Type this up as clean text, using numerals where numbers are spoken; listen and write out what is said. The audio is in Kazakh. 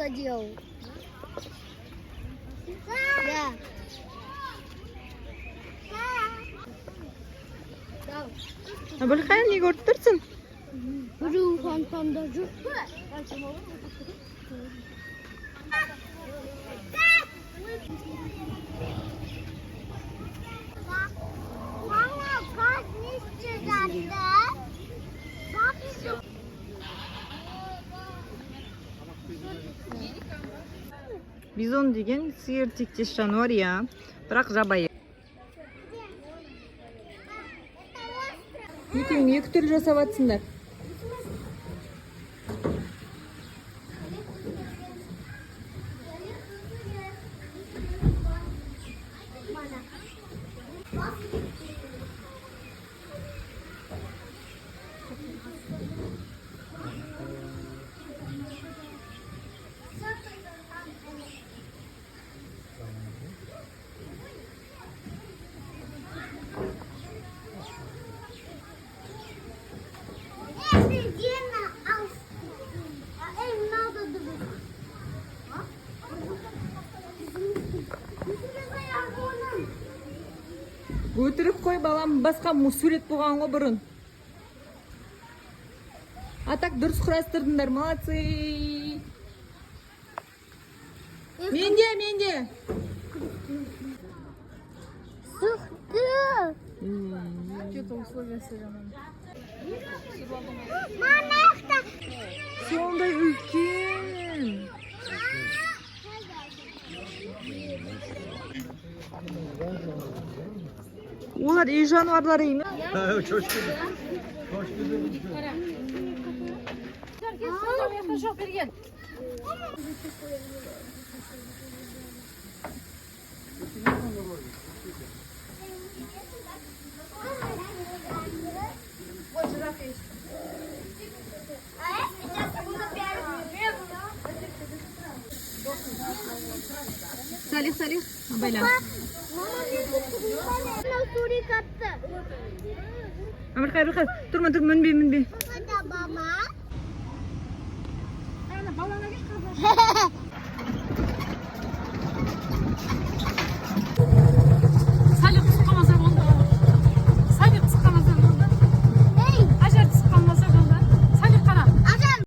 diyor. Ya. Böyle hayal niye gördürsün? Ruh fantamdacı. Bizon деген сиыр тектес жануар ya. Бірақ жабайы. Ертең екі түрлі жасап атсыңдар. Өтіріп қой балам, басқа сурет болған ғой бұрын. Атак дұрыс құрастырдыңдар, молодцы. Менде. Sıktı. Kötü условия жаман. Манақта. Сондай үлкен. Олар үй жануарлары емес. Salih. Bayla. Suri kattı. Amerika. Durma, minbe. Hadi baba.